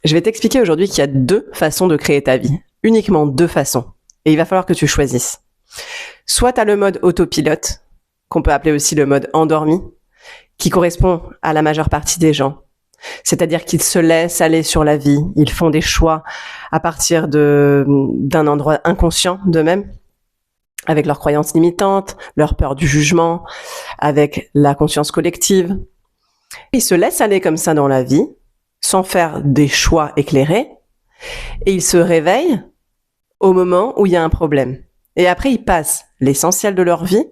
Je vais t'expliquer aujourd'hui qu'il y a 2 façons de créer ta vie. Uniquement 2 façons. Et il va falloir que tu choisisses. Soit tu as le mode autopilote, qu'on peut appeler aussi le mode endormi, qui correspond à la majeure partie des gens. C'est-à-dire qu'ils se laissent aller sur la vie, ils font des choix à partir d'un endroit inconscient d'eux-mêmes, avec leurs croyances limitantes, leur peur du jugement, avec la conscience collective. Ils se laissent aller comme ça dans la vie, sans faire des choix éclairés, et ils se réveillent au moment où il y a un problème. Et après, ils passent l'essentiel de leur vie,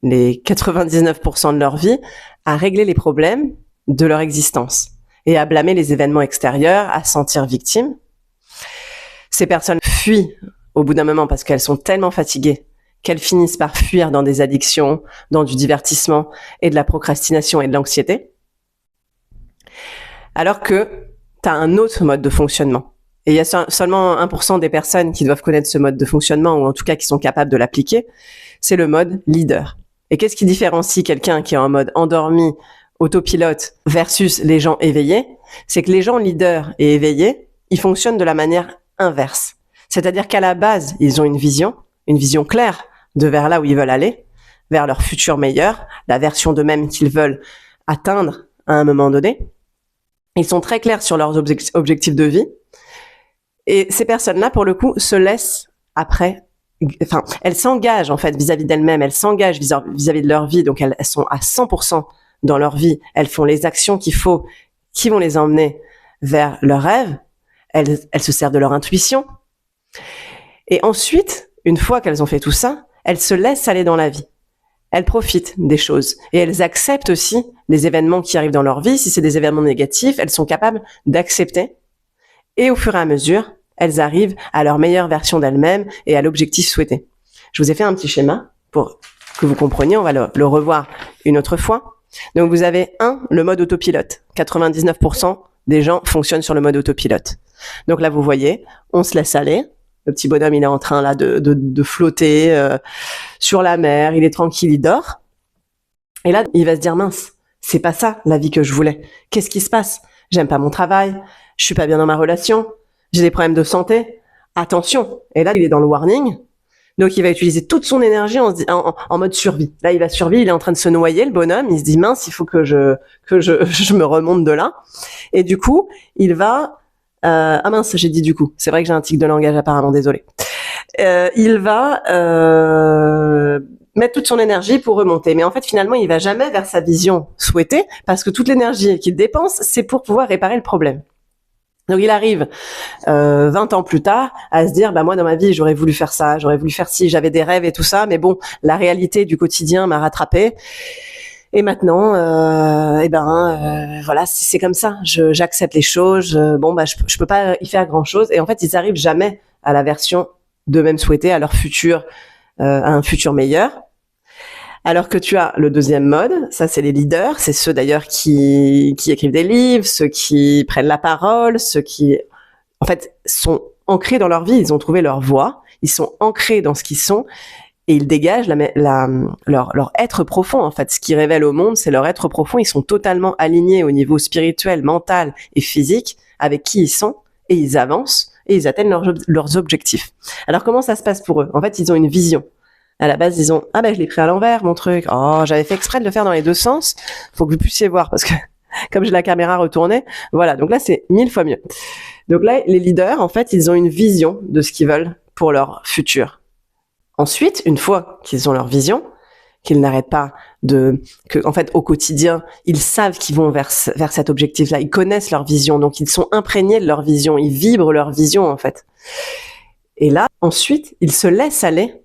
les 99% de leur vie, à régler les problèmes de leur existence et à blâmer les événements extérieurs, à se sentir victimes. Ces personnes fuient au bout d'un moment parce qu'elles sont tellement fatiguées qu'elles finissent par fuir dans des addictions, dans du divertissement et de la procrastination et de l'anxiété. Alors que tu as un autre mode de fonctionnement. Et il y a seulement 1% des personnes qui doivent connaître ce mode de fonctionnement, ou en tout cas qui sont capables de l'appliquer. C'est le mode leader. Et qu'est-ce qui différencie quelqu'un qui est en mode endormi, autopilote, versus les gens éveillés? C'est que les gens leaders et éveillés, ils fonctionnent de la manière inverse. C'est-à-dire qu'à la base, ils ont une vision claire de vers là où ils veulent aller, vers leur futur meilleur, la version d'eux-mêmes qu'ils veulent atteindre à un moment donné. Ils sont très clairs sur leurs objectifs de vie. Et ces personnes-là, pour le coup, se laissent après, elles s'engagent en fait vis-à-vis d'elles-mêmes, elles s'engagent vis-à-vis de leur vie, donc elles sont à 100% dans leur vie, elles font les actions qu'il faut, qui vont les emmener vers leurs rêves, elles se servent de leur intuition. Et ensuite, une fois qu'elles ont fait tout ça, elles se laissent aller dans la vie. Elles profitent des choses et elles acceptent aussi les événements qui arrivent dans leur vie. Si c'est des événements négatifs, elles sont capables d'accepter. Et au fur et à mesure, elles arrivent à leur meilleure version d'elles-mêmes et à l'objectif souhaité. Je vous ai fait un petit schéma pour que vous compreniez. On va le revoir une autre fois. Donc vous avez le mode autopilote. 99% des gens fonctionnent sur le mode autopilote. Donc là, vous voyez, on se laisse aller. Le petit bonhomme, il est en train là de flotter sur la mer. Il est tranquille, il dort. Et là, il va se dire, mince, c'est pas ça la vie que je voulais. Qu'est-ce qui se passe? J'aime pas mon travail. Je suis pas bien dans ma relation, j'ai des problèmes de santé, attention. Et là, il est dans le warning, donc il va utiliser toute son énergie en mode survie. Là, il va survivre, il est en train de se noyer, le bonhomme, il se dit mince, il faut que je me remonte de là. Et du coup, il va... ah mince, j'ai dit du coup, c'est vrai que j'ai un tic de langage apparemment, désolé. Il va mettre toute son énergie pour remonter. Mais en fait, finalement, il va jamais vers sa vision souhaitée, parce que toute l'énergie qu'il dépense, c'est pour pouvoir réparer le problème. Donc il arrive 20 ans plus tard à se dire moi dans ma vie j'aurais voulu faire ça, j'aurais voulu faire ci, j'avais des rêves et tout ça, mais bon, la réalité du quotidien m'a rattrapé. Et maintenant voilà, c'est comme ça, j'accepte les choses, je peux pas y faire grand-chose, et en fait ils arrivent jamais à la version d'eux-mêmes souhaitée, à leur futur, à un futur meilleur. Alors que tu as le deuxième mode, ça c'est les leaders, c'est ceux d'ailleurs qui écrivent des livres, ceux qui prennent la parole, ceux qui en fait sont ancrés dans leur vie, ils ont trouvé leur voie, ils sont ancrés dans ce qu'ils sont et ils dégagent leur être profond en fait. Ce qu'ils révèlent au monde, c'est leur être profond, ils sont totalement alignés au niveau spirituel, mental et physique avec qui ils sont et ils avancent et ils atteignent leurs objectifs. Alors comment ça se passe pour eux? En fait, ils ont une vision. À la base, ils ont je l'ai pris à l'envers, mon truc. Oh, j'avais fait exprès de le faire dans les 2 sens. Faut que vous puissiez voir parce que comme j'ai la caméra retournée, voilà. Donc là, c'est 1000 fois mieux. Donc là, les leaders, en fait, ils ont une vision de ce qu'ils veulent pour leur futur. Ensuite, une fois qu'ils ont leur vision, qu'ils n'arrêtent pas en fait, au quotidien, ils savent qu'ils vont vers cet objectif-là. Ils connaissent leur vision, donc ils sont imprégnés de leur vision. Ils vibrent leur vision, en fait. Et là, ensuite, ils se laissent aller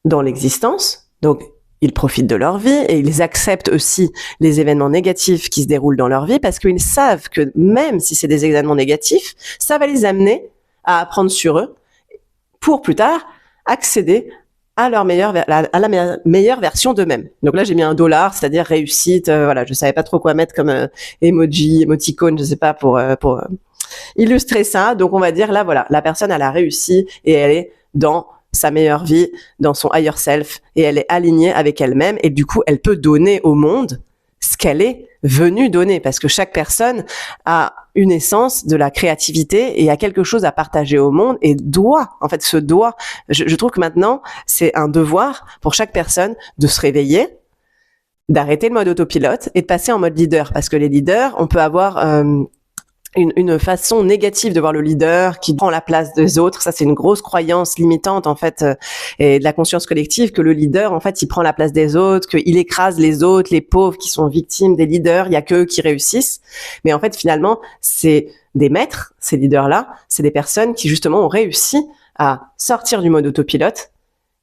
dans l'existence, donc ils profitent de leur vie et ils acceptent aussi les événements négatifs qui se déroulent dans leur vie parce qu'ils savent que même si c'est des événements négatifs, ça va les amener à apprendre sur eux pour plus tard accéder à la meilleure version d'eux-mêmes. Donc là, j'ai mis un $, c'est-à-dire réussite. Voilà, je savais pas trop quoi mettre comme émoticône, je sais pas pour illustrer ça. Donc on va dire là, voilà, la personne elle a réussi et elle est dans sa meilleure vie, dans son higher self, et elle est alignée avec elle-même, et du coup, elle peut donner au monde ce qu'elle est venue donner, parce que chaque personne a une essence, de la créativité et a quelque chose à partager au monde et je trouve que maintenant, c'est un devoir pour chaque personne de se réveiller, d'arrêter le mode autopilote et de passer en mode leader. Parce que les leaders, on peut avoir une façon négative de voir le leader qui prend la place des autres. Ça, c'est une grosse croyance limitante, en fait, et de la conscience collective, que le leader, en fait, il prend la place des autres, qu'il écrase les autres, les pauvres qui sont victimes des leaders. Il y a qu'eux qui réussissent. Mais en fait, finalement, c'est des maîtres, ces leaders-là. C'est des personnes qui, justement, ont réussi à sortir du mode autopilote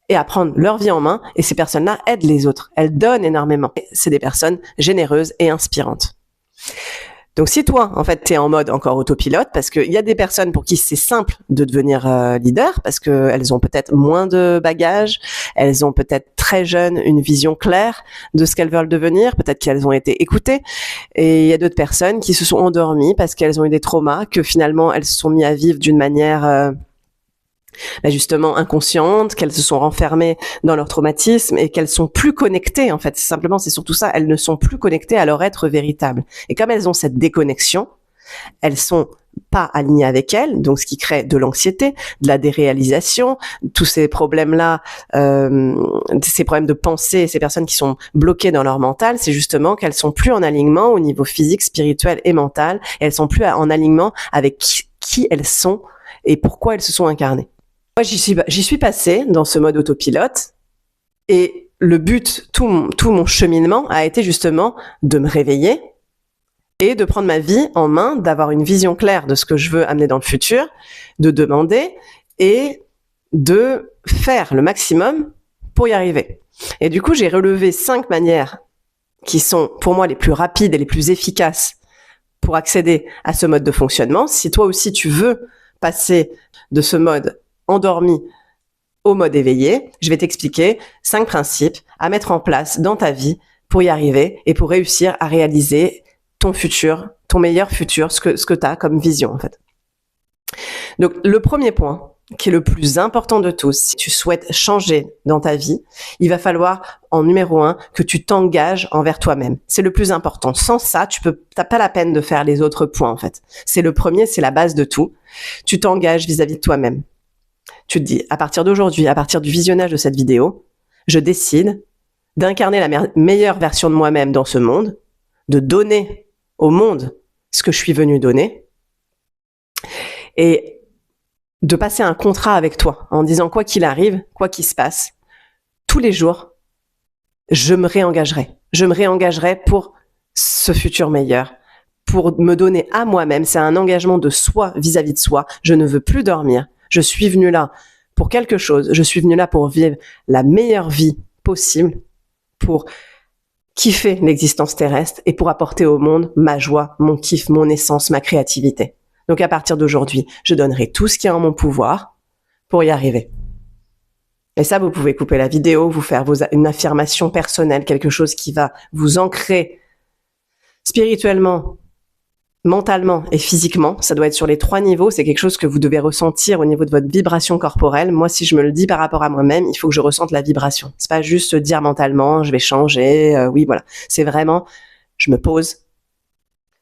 et à prendre leur vie en main. Et ces personnes-là aident les autres. Elles donnent énormément. C'est des personnes généreuses et inspirantes. Donc si toi, en fait, t'es en mode encore autopilote, parce qu'il y a des personnes pour qui c'est simple de devenir leader, parce qu'elles ont peut-être moins de bagages, elles ont peut-être très jeunes une vision claire de ce qu'elles veulent devenir, peut-être qu'elles ont été écoutées, et il y a d'autres personnes qui se sont endormies parce qu'elles ont eu des traumas, que finalement elles se sont mis à vivre d'une manière justement inconscientes, qu'elles se sont renfermées dans leur traumatisme et qu'elles sont plus connectées, en fait. C'est surtout ça, elles ne sont plus connectées à leur être véritable. Et comme elles ont cette déconnexion, elles sont pas alignées avec elles, donc ce qui crée de l'anxiété, de la déréalisation, tous ces problèmes-là, ces problèmes de pensée, ces personnes qui sont bloquées dans leur mental, c'est justement qu'elles sont plus en alignement au niveau physique, spirituel et mental, et elles sont plus en alignement avec qui elles sont et pourquoi elles se sont incarnées. Moi, j'y suis passée dans ce mode autopilote et le but, tout mon cheminement a été justement de me réveiller et de prendre ma vie en main, d'avoir une vision claire de ce que je veux amener dans le futur, de demander et de faire le maximum pour y arriver. Et du coup, j'ai relevé 5 manières qui sont pour moi les plus rapides et les plus efficaces pour accéder à ce mode de fonctionnement. Si toi aussi tu veux passer de ce mode endormi au mode éveillé, je vais t'expliquer 5 principes à mettre en place dans ta vie pour y arriver et pour réussir à réaliser ton futur, ton meilleur futur, ce que tu as comme vision, en fait. Donc, le premier point, qui est le plus important de tous, si tu souhaites changer dans ta vie, il va falloir, en numéro 1, que tu t'engages envers toi-même. C'est le plus important. Sans ça, t'as pas la peine de faire les autres points, en fait. C'est le premier, c'est la base de tout. Tu t'engages vis-à-vis de toi-même. Tu te dis, à partir d'aujourd'hui, à partir du visionnage de cette vidéo, je décide d'incarner la meilleure version de moi-même dans ce monde, de donner au monde ce que je suis venu donner, et de passer un contrat avec toi en disant quoi qu'il arrive, quoi qu'il se passe, tous les jours, je me réengagerai. Je me réengagerai pour ce futur meilleur, pour me donner à moi-même. C'est un engagement de soi vis-à-vis de soi. Je ne veux plus dormir. Je suis venu là pour quelque chose. Je suis venu là pour vivre la meilleure vie possible, pour kiffer l'existence terrestre et pour apporter au monde ma joie, mon kiff, mon essence, ma créativité. Donc à partir d'aujourd'hui, je donnerai tout ce qui est en mon pouvoir pour y arriver. Et ça, vous pouvez couper la vidéo, vous faire une affirmation personnelle, quelque chose qui va vous ancrer spirituellement, mentalement et physiquement. Ça doit être sur les 3 niveaux. C'est quelque chose que vous devez ressentir au niveau de votre vibration corporelle. Moi, si je me le dis par rapport à moi-même, il faut que je ressente la vibration. C'est pas juste se dire mentalement, je vais changer. Oui, voilà. C'est vraiment, je me pose,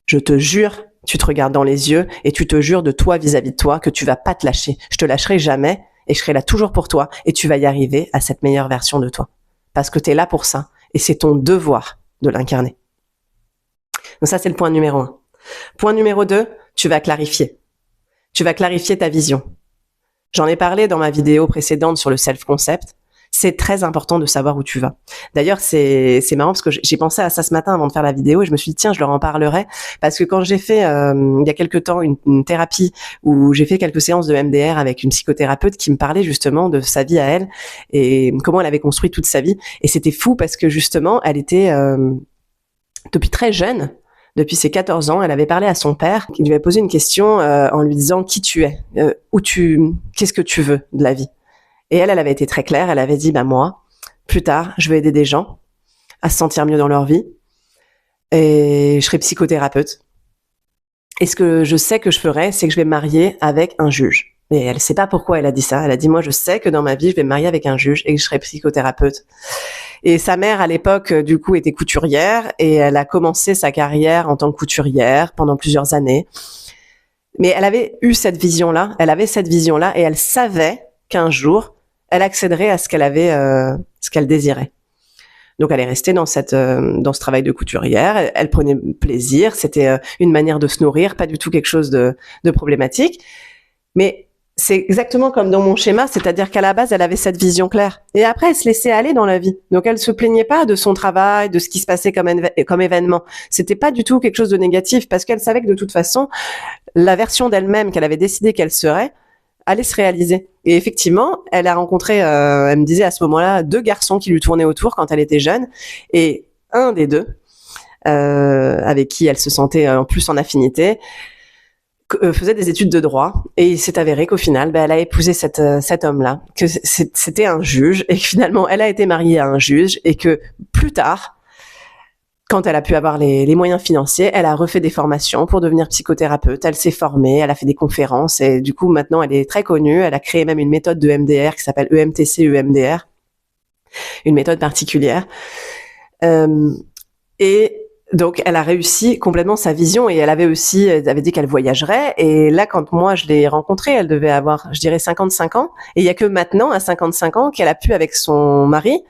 je te jure, tu te regardes dans les yeux et tu te jures de toi vis-à-vis de toi que tu vas pas te lâcher. Je te lâcherai jamais et je serai là toujours pour toi et tu vas y arriver à cette meilleure version de toi. Parce que tu es là pour ça et c'est ton devoir de l'incarner. Donc ça, c'est le point numéro 1. Point numéro 2, tu vas clarifier. Tu vas clarifier ta vision. J'en ai parlé dans ma vidéo précédente sur le self-concept. C'est très important de savoir où tu vas. D'ailleurs, c'est marrant parce que j'ai pensé à ça ce matin avant de faire la vidéo et je me suis dit, tiens, je leur en parlerai. Parce que quand j'ai fait, il y a quelques temps, une thérapie où j'ai fait quelques séances de MDR avec une psychothérapeute qui me parlait justement de sa vie à elle et comment elle avait construit toute sa vie. Et c'était fou parce que justement, elle était, depuis très jeune, depuis ses 14 ans, elle avait parlé à son père qui lui avait posé une question en lui disant qui tu es, qu'est-ce que tu veux de la vie. Et elle avait été très claire, elle avait dit moi, plus tard, je veux aider des gens à se sentir mieux dans leur vie et je serai psychothérapeute. Et ce que je sais que je ferai, c'est que je vais me marier avec un juge. Mais elle sait pas pourquoi elle a dit ça. Elle a dit moi je sais que dans ma vie, je vais me marier avec un juge et que je serai psychothérapeute. Et sa mère, à l'époque, du coup, était couturière et elle a commencé sa carrière en tant que couturière pendant plusieurs années. Mais elle avait eu cette vision-là, et elle savait qu'un jour, elle accéderait à ce qu'elle avait, ce qu'elle désirait. Donc, elle est restée dans ce travail de couturière. Elle prenait plaisir. C'était une manière de se nourrir, pas du tout quelque chose de problématique. Mais c'est exactement comme dans mon schéma, c'est-à-dire qu'à la base, elle avait cette vision claire. Et après, elle se laissait aller dans la vie. Donc, elle se plaignait pas de son travail, de ce qui se passait comme événement. C'était pas du tout quelque chose de négatif parce qu'elle savait que de toute façon, la version d'elle-même qu'elle avait décidé qu'elle serait allait se réaliser. Et effectivement, elle a rencontré, elle me disait à ce moment-là, 2 garçons qui lui tournaient autour quand elle était jeune. Et un des deux, avec qui elle se sentait en plus en affinité, faisait des études de droit. Et il s'est avéré qu'au final, elle a épousé cet homme-là, que c'était un juge, et que finalement, elle a été mariée à un juge, et que plus tard, quand elle a pu avoir les moyens financiers, elle a refait des formations pour devenir psychothérapeute. Elle s'est formée, elle a fait des conférences et du coup, maintenant, elle est très connue. Elle a créé même une méthode de MDR qui s'appelle EMTC-EMDR, une méthode particulière. Et donc, elle a réussi complètement sa vision et elle avait dit qu'elle voyagerait. Et là, quand moi, je l'ai rencontrée, elle devait avoir, je dirais, 55 ans. Et il y a que maintenant, à 55 ans, qu'elle a pu, avec son mari,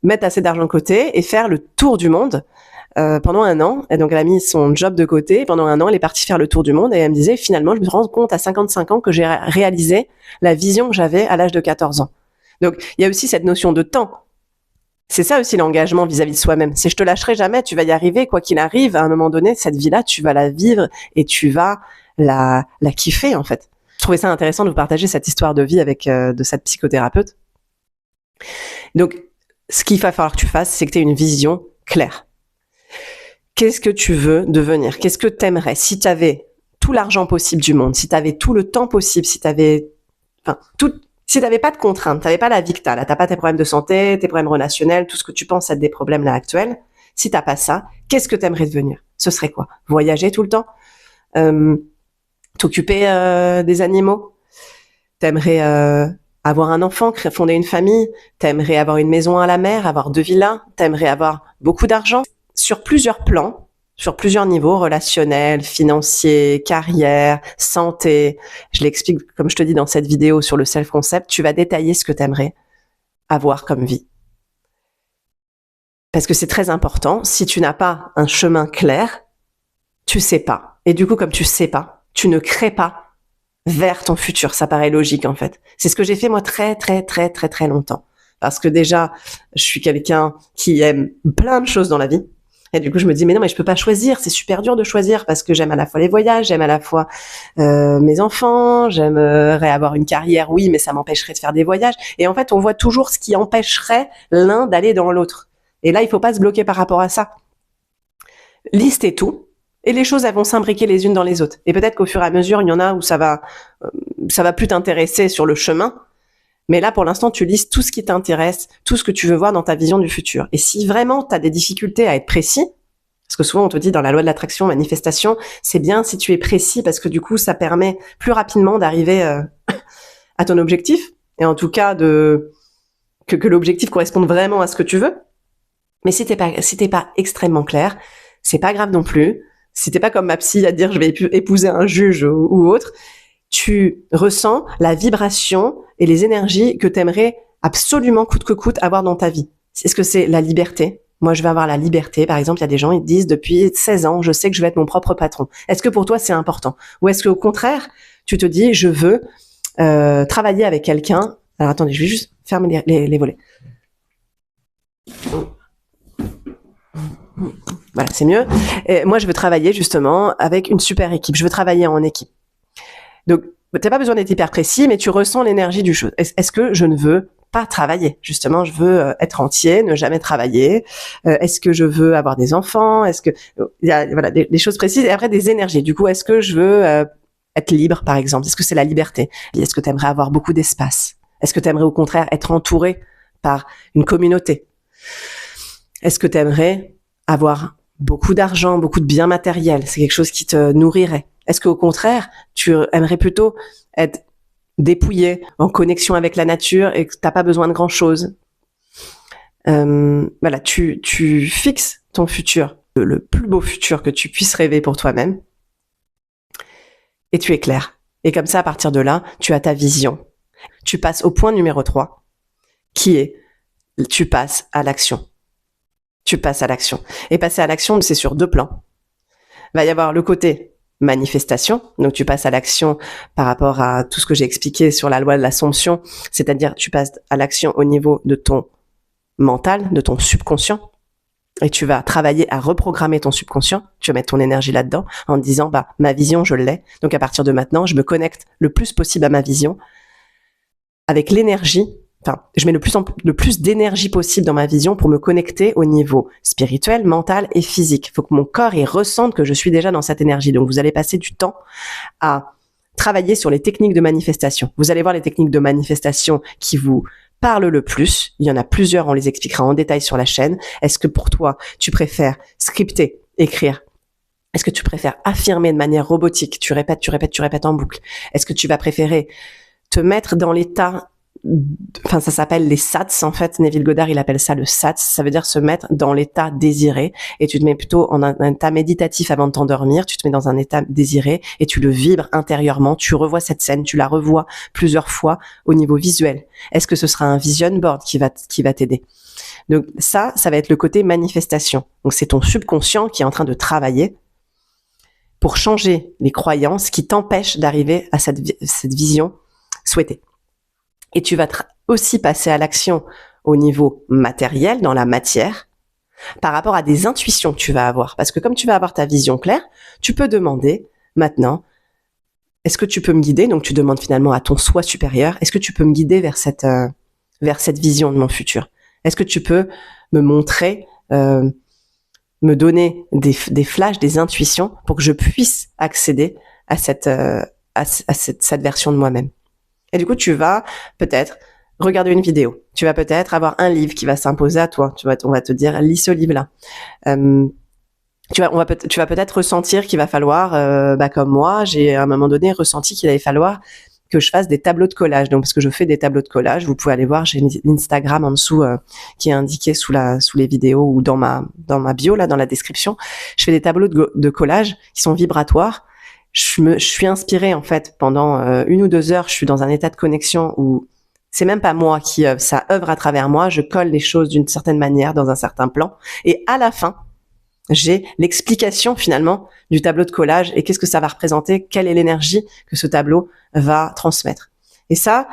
mettre assez d'argent de côté et faire le tour du monde pendant 1 an. Et donc, elle a mis son job de côté. Pendant 1 an, elle est partie faire le tour du monde. Et elle me disait, finalement, je me rends compte à 55 ans que j'ai réalisé la vision que j'avais à l'âge de 14 ans. Donc, il y a aussi cette notion de temps. C'est ça aussi l'engagement vis-à-vis de soi-même. C'est je te lâcherai jamais, tu vas y arriver, quoi qu'il arrive. À un moment donné, cette vie-là, tu vas la vivre et tu vas la kiffer, en fait. Je trouvais ça intéressant de vous partager cette histoire de vie avec de cette psychothérapeute. Donc, ce qu'il va falloir que tu fasses, c'est que tu aies une vision claire. Qu'est-ce que tu veux devenir? Qu'est-ce que tu aimerais? Si tu avais tout l'argent possible du monde, si tu avais tout le temps possible, si tu avais si t'avais pas de contraintes, t'avais pas la vie que t'as, là, t'as pas tes problèmes de santé, tes problèmes relationnels, tout ce que tu penses être des problèmes là actuels, si t'as pas ça, qu'est-ce que t'aimerais devenir? Ce serait quoi? Voyager tout le temps? T'occuper des animaux? T'aimerais avoir un enfant, fonder une famille? T'aimerais avoir une maison à la mer, avoir 2 villas? T'aimerais avoir beaucoup d'argent? Sur plusieurs plans, sur plusieurs niveaux, relationnels, financiers, carrière, santé. Je l'explique, comme je te dis dans cette vidéo sur le self-concept, tu vas détailler ce que tu aimerais avoir comme vie. Parce que c'est très important. Si tu n'as pas un chemin clair, tu sais pas. Et du coup, comme tu sais pas, tu ne crées pas vers ton futur. Ça paraît logique, en fait. C'est ce que j'ai fait, moi, très, très, très, très, très longtemps. Parce que déjà, je suis quelqu'un qui aime plein de choses dans la vie. Et du coup, je me dis, mais non, mais je peux pas choisir. C'est super dur de choisir parce que j'aime à la fois les voyages, j'aime à la fois mes enfants, j'aimerais avoir une carrière, oui, mais ça m'empêcherait de faire des voyages. Et en fait, on voit toujours ce qui empêcherait l'un d'aller dans l'autre. Et là, il faut pas se bloquer par rapport à ça. Listez tout. Et les choses, elles vont s'imbriquer les unes dans les autres. Et peut-être qu'au fur et à mesure, il y en a où ça va plus t'intéresser sur le chemin. Mais là, pour l'instant, tu lises tout ce qui t'intéresse, tout ce que tu veux voir dans ta vision du futur. Et si vraiment tu as des difficultés à être précis, parce que souvent on te dit dans la loi de l'attraction, manifestation, c'est bien si tu es précis parce que du coup, ça permet plus rapidement d'arriver à ton objectif. Et en tout cas, que l'objectif corresponde vraiment à ce que tu veux. Mais si t'es pas extrêmement clair, c'est pas grave non plus. Si t'es pas comme ma psy à dire je vais épouser un juge ou autre, tu ressens la vibration et les énergies que t'aimerais absolument coûte que coûte avoir dans ta vie. Est-ce que c'est la liberté? Moi, je vais avoir la liberté. Par exemple, il y a des gens, ils disent depuis 16 ans, je sais que je vais être mon propre patron. Est-ce que pour toi, c'est important? Ou est-ce qu'au contraire, tu te dis, je veux travailler avec quelqu'un. Alors attendez, je vais juste fermer les volets. Voilà, c'est mieux. Et moi, je veux travailler justement avec une super équipe. Je veux travailler en équipe. Donc, t'as pas besoin d'être hyper précis, mais tu ressens l'énergie du chose. Est-ce que je ne veux pas travailler? Justement, je veux être entier, ne jamais travailler. Est-ce que je veux avoir des enfants? Est-ce que il y a voilà des choses précises et après des énergies. Du coup, est-ce que je veux être libre, par exemple? Est-ce que c'est la liberté? Est-ce que tu aimerais avoir beaucoup d'espace? Est-ce que tu aimerais au contraire être entouré par une communauté? Est-ce que tu aimerais avoir beaucoup d'argent, beaucoup de biens matériels? C'est quelque chose qui te nourrirait. Est-ce qu'au contraire, tu aimerais plutôt être dépouillé, en connexion avec la nature et que t'as pas besoin de grand-chose? Voilà, tu fixes ton futur, le plus beau futur que tu puisses rêver pour toi-même, et tu es clair. Et comme ça, à partir de là, tu as ta vision. Tu passes au point numéro 3, qui est, tu passes à l'action. Tu passes à l'action. Et passer à l'action, c'est sur 2 plans. Il va y avoir le côté manifestation, donc tu passes à l'action par rapport à tout ce que j'ai expliqué sur la loi de l'Assomption, c'est-à-dire tu passes à l'action au niveau de ton mental, de ton subconscient, et tu vas travailler à reprogrammer ton subconscient, tu vas mettre ton énergie là-dedans en te disant, ma vision, je l'ai, donc à partir de maintenant, je me connecte le plus possible à ma vision, avec l'énergie, je mets le plus d'énergie possible dans ma vision pour me connecter au niveau spirituel, mental et physique. Il faut que mon corps y ressente que je suis déjà dans cette énergie. Donc, vous allez passer du temps à travailler sur les techniques de manifestation. Vous allez voir les techniques de manifestation qui vous parlent le plus. Il y en a plusieurs, on les expliquera en détail sur la chaîne. Est-ce que pour toi, tu préfères scripter, écrire? Est-ce que tu préfères affirmer de manière robotique? Tu répètes en boucle. Est-ce que tu vas préférer te mettre dans l'état, ça s'appelle les SATS, en fait. Neville Goddard, il appelle ça le SATS. Ça veut dire se mettre dans l'état désiré. Et tu te mets plutôt en un état méditatif avant de t'endormir. Tu te mets dans un état désiré et tu le vibres intérieurement. Tu revois cette scène, tu la revois plusieurs fois au niveau visuel. Est-ce que ce sera un vision board qui va t'aider? Donc ça va être le côté manifestation. Donc c'est ton subconscient qui est en train de travailler pour changer les croyances qui t'empêchent d'arriver à cette vision souhaitée. Et tu vas aussi passer à l'action au niveau matériel, dans la matière, par rapport à des intuitions que tu vas avoir. Parce que comme tu vas avoir ta vision claire, tu peux demander maintenant, est-ce que tu peux me guider? Donc tu demandes finalement à ton soi supérieur, est-ce que tu peux me guider vers cette vision de mon futur? Est-ce que tu peux me montrer, me donner des flashs, des intuitions pour que je puisse accéder à cette version de moi-même? Et du coup, tu vas peut-être regarder une vidéo. Tu vas peut-être avoir un livre qui va s'imposer à toi. On va te dire, lis ce livre-là. Tu vas peut-être ressentir qu'il va falloir, comme moi, j'ai à un moment donné ressenti qu'il allait falloir que je fasse des tableaux de collage. Donc, parce que je fais des tableaux de collage, vous pouvez aller voir, j'ai l'Instagram en dessous qui est indiqué sous les vidéos ou dans ma bio, là, dans la description. Je fais des tableaux de collage qui sont vibratoires. Je suis inspirée en fait pendant 1 ou 2 heures. Je suis dans un état de connexion où c'est même pas moi qui œuvre, ça œuvre à travers moi. Je colle les choses d'une certaine manière dans un certain plan, et à la fin, j'ai l'explication finalement du tableau de collage et qu'est-ce que ça va représenter, quelle est l'énergie que ce tableau va transmettre. Et ça,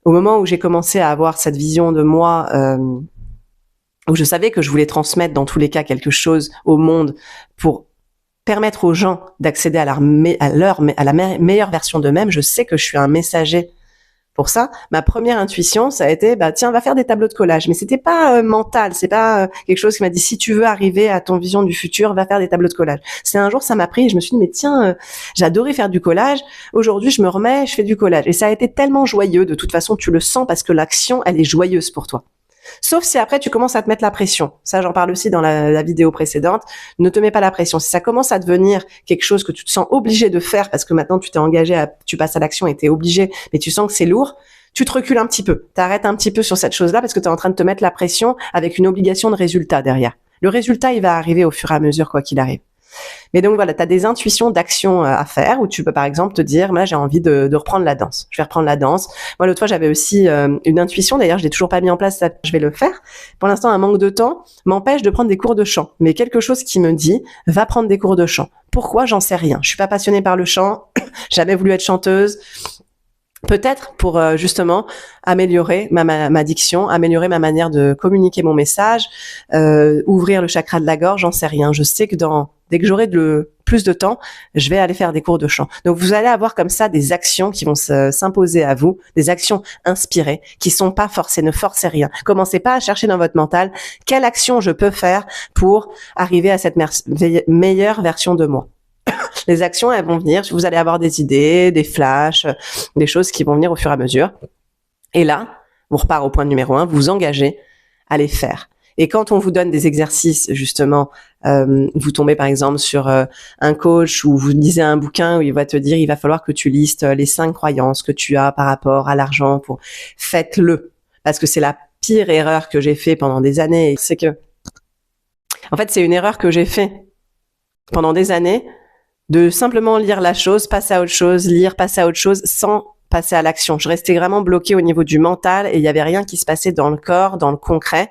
au moment où j'ai commencé à avoir cette vision de moi, où je savais que je voulais transmettre dans tous les cas quelque chose au monde pour permettre aux gens d'accéder à la meilleure version d'eux-mêmes, je sais que je suis un messager pour ça. Ma première intuition, ça a été, tiens, va faire des tableaux de collage. Mais c'était pas mental, c'est pas quelque chose qui m'a dit, si tu veux arriver à ton vision du futur, va faire des tableaux de collage. C'est un jour, ça m'a pris et je me suis dit, mais tiens, j'adorais faire du collage. Aujourd'hui, je me remets, je fais du collage. Et ça a été tellement joyeux. De toute façon, tu le sens parce que l'action, elle est joyeuse pour toi. Sauf si après tu commences à te mettre la pression. Ça, j'en parle aussi dans la vidéo précédente. Ne te mets pas la pression. Si ça commence à devenir quelque chose que tu te sens obligé de faire parce que maintenant tu t'es engagé, tu passes à l'action et t'es obligé, mais tu sens que c'est lourd, tu te recules un petit peu. T'arrêtes un petit peu sur cette chose-là parce que t'es en train de te mettre la pression avec une obligation de résultat derrière. Le résultat, il va arriver au fur et à mesure, quoi qu'il arrive. Mais donc voilà, tu as des intuitions d'action à faire où tu peux par exemple te dire, moi j'ai envie de reprendre la danse. Je vais reprendre la danse. Moi l'autre fois j'avais aussi une intuition, d'ailleurs je l'ai toujours pas mis en place, ça, je vais le faire. Pour l'instant un manque de temps m'empêche de prendre des cours de chant. Mais quelque chose qui me dit, va prendre des cours de chant. Pourquoi? J'en sais rien. Je suis pas passionnée par le chant, jamais voulu être chanteuse. Peut-être pour justement améliorer ma diction, améliorer ma manière de communiquer mon message, ouvrir le chakra de la gorge, j'en sais rien. Je sais que dès que j'aurai plus de temps, je vais aller faire des cours de chant. Donc vous allez avoir comme ça des actions qui vont s'imposer à vous, des actions inspirées, qui sont pas forcées, ne forcez rien. Commencez pas à chercher dans votre mental quelle action je peux faire pour arriver à cette meilleure version de moi. Les actions, elles vont venir, vous allez avoir des idées, des flashs, des choses qui vont venir au fur et à mesure. Et là, on repart au point numéro 1, vous engagez à les faire. Et quand on vous donne des exercices, justement, vous tombez par exemple sur un coach ou vous lisez un bouquin où il va te dire, il va falloir que tu listes les 5 croyances que tu as par rapport à l'argent. Faites-le, parce que c'est la pire erreur que j'ai fait pendant des années, c'est que, en fait, c'est une erreur que j'ai fait pendant des années de simplement lire la chose, passer à autre chose, lire, passer à autre chose, sans passer à l'action. Je restais vraiment bloquée au niveau du mental et il y avait rien qui se passait dans le corps, dans le concret.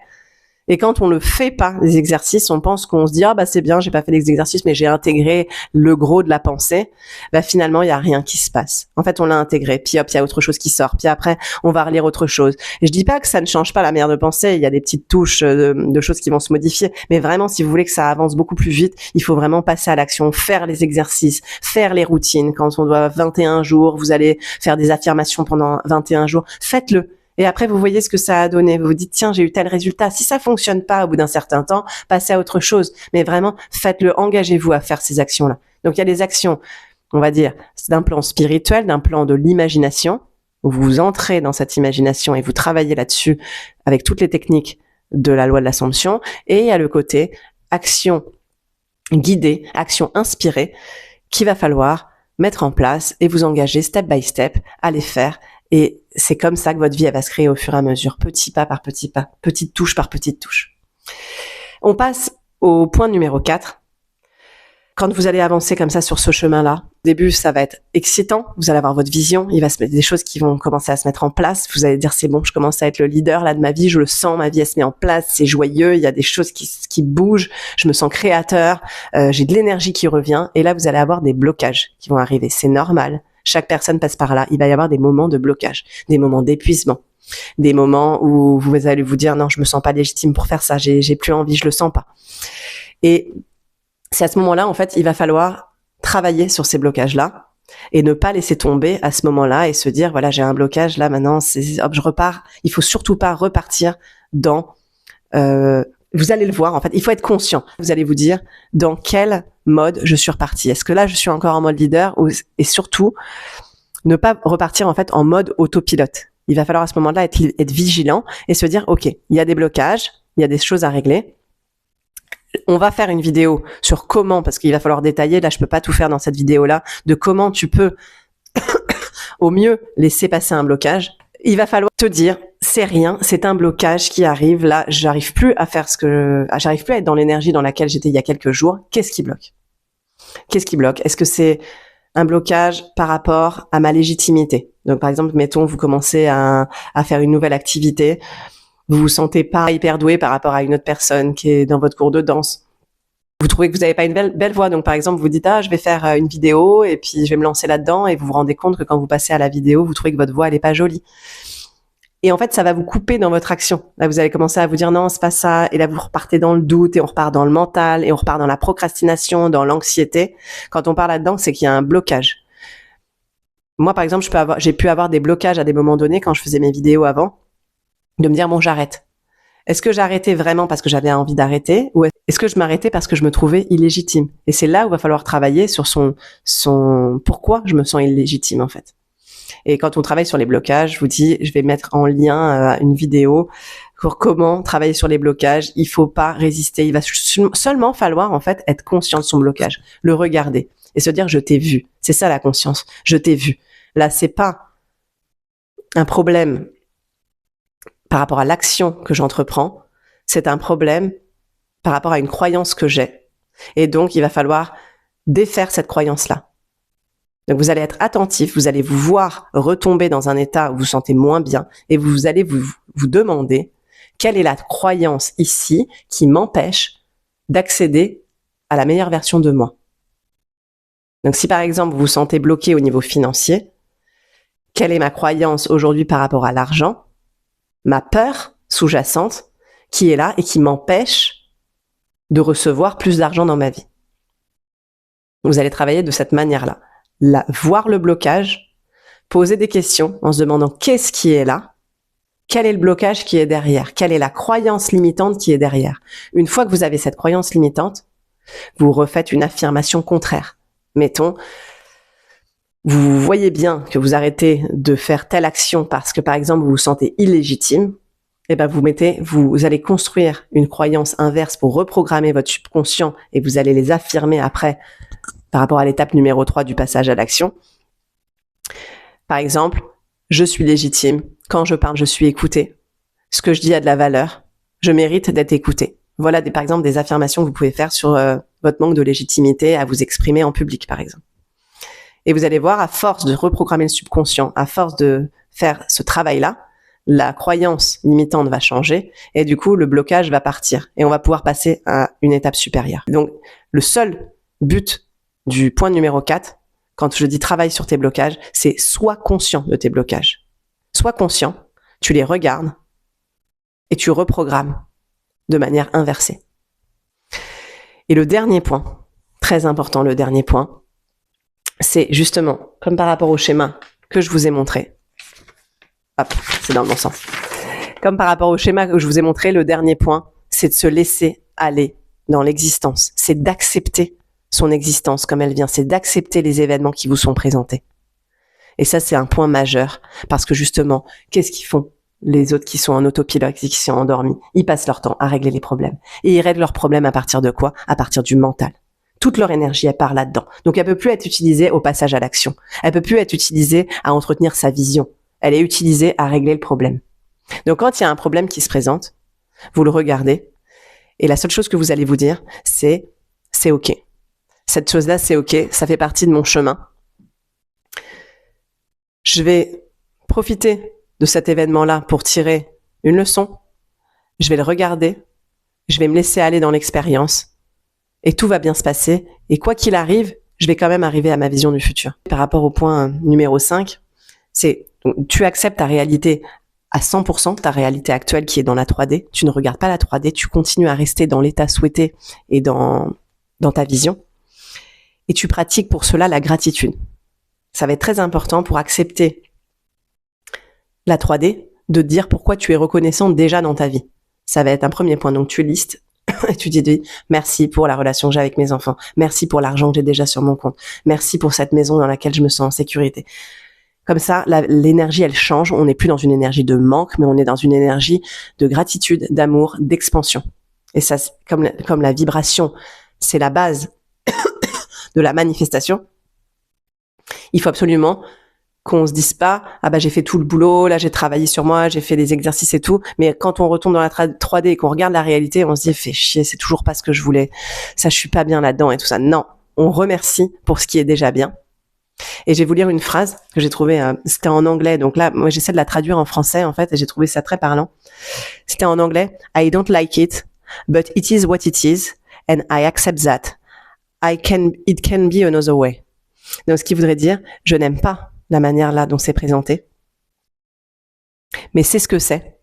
Et quand on ne fait pas les exercices, on pense qu'on se dit « Ah bah c'est bien, j'ai pas fait les exercices, mais j'ai intégré le gros de la pensée. » Bah finalement, il y a rien qui se passe. En fait, on l'a intégré, puis hop, il y a autre chose qui sort. Puis après, on va relire autre chose. Et je dis pas que ça ne change pas la manière de penser, il y a des petites touches de choses qui vont se modifier. Mais vraiment, si vous voulez que ça avance beaucoup plus vite, il faut vraiment passer à l'action, faire les exercices, faire les routines. Quand on doit 21 jours, vous allez faire des affirmations pendant 21 jours, faites-le. Et après, vous voyez ce que ça a donné. Vous vous dites, tiens, j'ai eu tel résultat. Si ça fonctionne pas au bout d'un certain temps, passez à autre chose. Mais vraiment, faites-le, engagez-vous à faire ces actions-là. Donc, il y a des actions, on va dire, d'un plan spirituel, d'un plan de l'imagination, où vous entrez dans cette imagination et vous travaillez là-dessus avec toutes les techniques de la loi de l'Assomption. Et il y a le côté action guidée, action inspirée, qu'il va falloir mettre en place et vous engager step by step à les faire. Et c'est comme ça que votre vie, elle va se créer au fur et à mesure, petit pas par petit pas, petite touche par petite touche. On passe au point numéro 4. Quand vous allez avancer comme ça sur ce chemin-là, au début, ça va être excitant. Vous allez avoir votre vision. Il va se mettre des choses qui vont commencer à se mettre en place. Vous allez dire, c'est bon, je commence à être le leader là de ma vie. Je le sens, ma vie, elle se met en place. C'est joyeux. Il y a des choses qui bougent. Je me sens créateur. J'ai de l'énergie qui revient. Et là, vous allez avoir des blocages qui vont arriver. C'est normal. Chaque personne passe par là. Il va y avoir des moments de blocage, des moments d'épuisement, des moments où vous allez vous dire non, je me sens pas légitime pour faire ça, j'ai plus envie, je le sens pas. Et c'est à ce moment-là, en fait, il va falloir travailler sur ces blocages-là et ne pas laisser tomber à ce moment-là et se dire voilà, j'ai un blocage là maintenant, hop, je repars. Il faut surtout pas repartir dans vous allez le voir, en fait, il faut être conscient. Vous allez vous dire dans quel mode je suis reparti. Est-ce que là, je suis encore en mode leader et surtout, ne pas repartir en fait en mode autopilote. Il va falloir à ce moment-là être vigilant et se dire, OK, il y a des blocages, il y a des choses à régler. On va faire une vidéo sur comment, parce qu'il va falloir détailler, là, je peux pas tout faire dans cette vidéo-là, de comment tu peux au mieux laisser passer un blocage. Il va falloir te dire, c'est rien, c'est un blocage qui arrive, là, j'arrive plus à être dans l'énergie dans laquelle j'étais il y a quelques jours. Qu'est-ce qui bloque? Qu'est-ce qui bloque? Est-ce que c'est un blocage par rapport à ma légitimité? Donc, par exemple, mettons, vous commencez à faire une nouvelle activité, vous vous sentez pas hyper doué par rapport à une autre personne qui est dans votre cours de danse. Vous trouvez que vous n'avez pas une belle voix, donc par exemple, vous dites je vais faire une vidéo et puis je vais me lancer là-dedans et vous vous rendez compte que quand vous passez à la vidéo, vous trouvez que votre voix elle est pas jolie. Et en fait, ça va vous couper dans votre action. Là, vous allez commencer à vous dire non, c'est pas ça. Et là, vous repartez dans le doute et on repart dans le mental et on repart dans la procrastination, dans l'anxiété. Quand on part là-dedans, c'est qu'il y a un blocage. Moi, par exemple, j'ai pu avoir des blocages à des moments donnés quand je faisais mes vidéos avant, de me dire bon, j'arrête. Est-ce que j'arrêtais vraiment parce que j'avais envie d'arrêter ou est-ce que je m'arrêtais parce que je me trouvais illégitime? Et c'est là où il va falloir travailler sur son pourquoi je me sens illégitime en fait. Et quand on travaille sur les blocages, je vous dis, je vais mettre en lien une vidéo pour comment travailler sur les blocages. Il faut pas résister. Il va seulement falloir en fait être conscient de son blocage, le regarder et se dire je t'ai vu. C'est ça la conscience. Je t'ai vu. Là, c'est pas un problème par rapport à l'action que j'entreprends. C'est un problème par rapport à une croyance que j'ai. Et donc, il va falloir défaire cette croyance-là. Donc, vous allez être attentif, vous allez vous voir retomber dans un état où vous vous sentez moins bien et vous allez vous demander quelle est la croyance ici qui m'empêche d'accéder à la meilleure version de moi. Donc, si par exemple, vous vous sentez bloqué au niveau financier, quelle est ma croyance aujourd'hui par rapport à l'argent, ma peur sous-jacente qui est là et qui m'empêche de recevoir plus d'argent dans ma vie. Vous allez travailler de cette manière-là. Voir le blocage, poser des questions en se demandant qu'est-ce qui est là, quel est le blocage qui est derrière, quelle est la croyance limitante qui est derrière. Une fois que vous avez cette croyance limitante, vous refaites une affirmation contraire. Mettons, vous voyez bien que vous arrêtez de faire telle action parce que par exemple vous vous sentez illégitime, et ben vous allez construire une croyance inverse pour reprogrammer votre subconscient et vous allez les affirmer après par rapport à l'étape numéro 3 du passage à l'action. Par exemple, je suis légitime. Quand je parle, je suis écoutée. Ce que je dis a de la valeur. Je mérite d'être écouté. Voilà par exemple des affirmations que vous pouvez faire sur votre manque de légitimité à vous exprimer en public, par exemple. Et vous allez voir, à force de reprogrammer le subconscient, à force de faire ce travail-là, la croyance limitante va changer et du coup, le blocage va partir et on va pouvoir passer à une étape supérieure. Donc, le seul but du point numéro 4, quand je dis travaille sur tes blocages, c'est sois conscient de tes blocages. Sois conscient, tu les regardes et tu reprogrammes de manière inversée. Et le dernier point, très important, le dernier point, c'est justement, comme par rapport au schéma que je vous ai montré. Hop, c'est dans le bon sens. Comme par rapport au schéma que je vous ai montré, le dernier point, c'est de se laisser aller dans l'existence. C'est d'accepter son existence comme elle vient. C'est d'accepter les événements qui vous sont présentés. Et ça, c'est un point majeur. Parce que justement, qu'est-ce qu'ils font les autres qui sont en autopilote, qui sont endormis? Ils passent leur temps à régler les problèmes. Et ils règlent leurs problèmes à partir de quoi? À partir du mental. Toute leur énergie, elle part là-dedans. Donc, elle peut plus être utilisée au passage à l'action. Elle peut plus être utilisée à entretenir sa vision. Elle est utilisée à régler le problème. Donc, quand il y a un problème qui se présente, vous le regardez et la seule chose que vous allez vous dire, c'est OK. Cette chose-là, c'est OK. Ça fait partie de mon chemin. Je vais profiter de cet événement-là pour tirer une leçon. Je vais le regarder. Je vais me laisser aller dans l'expérience. Et tout va bien se passer. Et quoi qu'il arrive, je vais quand même arriver à ma vision du futur. Par rapport au point numéro 5, c'est tu acceptes ta réalité à 100%, ta réalité actuelle qui est dans la 3D. Tu ne regardes pas la 3D, tu continues à rester dans l'état souhaité et dans ta vision. Et tu pratiques pour cela la gratitude. Ça va être très important pour accepter la 3D, de te dire pourquoi tu es reconnaissant déjà dans ta vie. Ça va être un premier point. Donc tu listes et tu dis merci pour la relation que j'ai avec mes enfants, merci pour l'argent que j'ai déjà sur mon compte, merci pour cette maison dans laquelle je me sens en sécurité. Comme ça, l'énergie, elle change. On n'est plus dans une énergie de manque, mais on est dans une énergie de gratitude, d'amour, d'expansion. Et ça, comme la vibration, c'est la base de la manifestation. Il faut absolument qu'on se dise pas, ah bah j'ai fait tout le boulot, là j'ai travaillé sur moi, j'ai fait des exercices et tout, mais quand on retourne dans la 3D et qu'on regarde la réalité, on se dit, fait chier, c'est toujours pas ce que je voulais, ça je suis pas bien là-dedans et tout ça. Non, on remercie pour ce qui est déjà bien. Et je vais vous lire une phrase que j'ai trouvée, c'était en anglais, donc là, moi j'essaie de la traduire en français en fait, et j'ai trouvé ça très parlant. C'était en anglais, I don't like it, but it is what it is, and I accept that. It can be another way. Donc ce qui voudrait dire, je n'aime pas la manière là dont c'est présenté, mais c'est ce que c'est,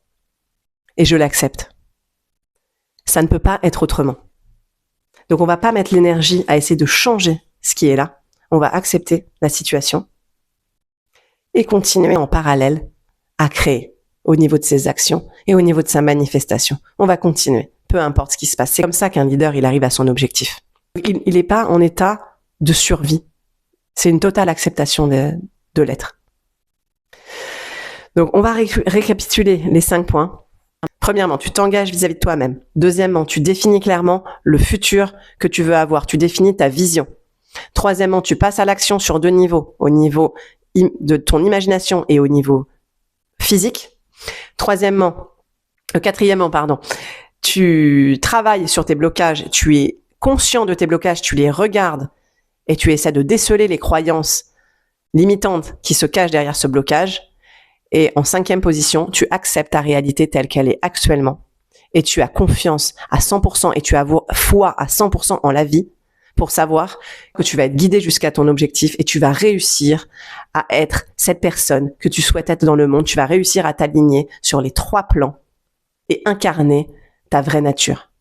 et je l'accepte. Ça ne peut pas être autrement. Donc on va pas mettre l'énergie à essayer de changer ce qui est là, on va accepter la situation et continuer en parallèle à créer au niveau de ses actions et au niveau de sa manifestation. On va continuer, peu importe ce qui se passe. C'est comme ça qu'un leader, il arrive à son objectif. Il n'est pas en état de survie. C'est une totale acceptation de l'être. Donc, on va récapituler les 5 points. Premièrement, tu t'engages vis-à-vis de toi-même. Deuxièmement, tu définis clairement le futur que tu veux avoir. Tu définis ta vision. Troisièmement, tu passes à l'action sur 2 niveaux. Au niveau de ton imagination et au niveau physique. Quatrièmement, tu travailles sur tes blocages. Tu es conscient de tes blocages. Tu les regardes et tu essaies de déceler les croyances limitantes qui se cachent derrière ce blocage. Et en 5e position, tu acceptes ta réalité telle qu'elle est actuellement. Et tu as confiance à 100% et tu as foi à 100% en la vie pour savoir que tu vas être guidé jusqu'à ton objectif et tu vas réussir à être cette personne que tu souhaites être dans le monde. Tu vas réussir à t'aligner sur les 3 plans et incarner ta vraie nature.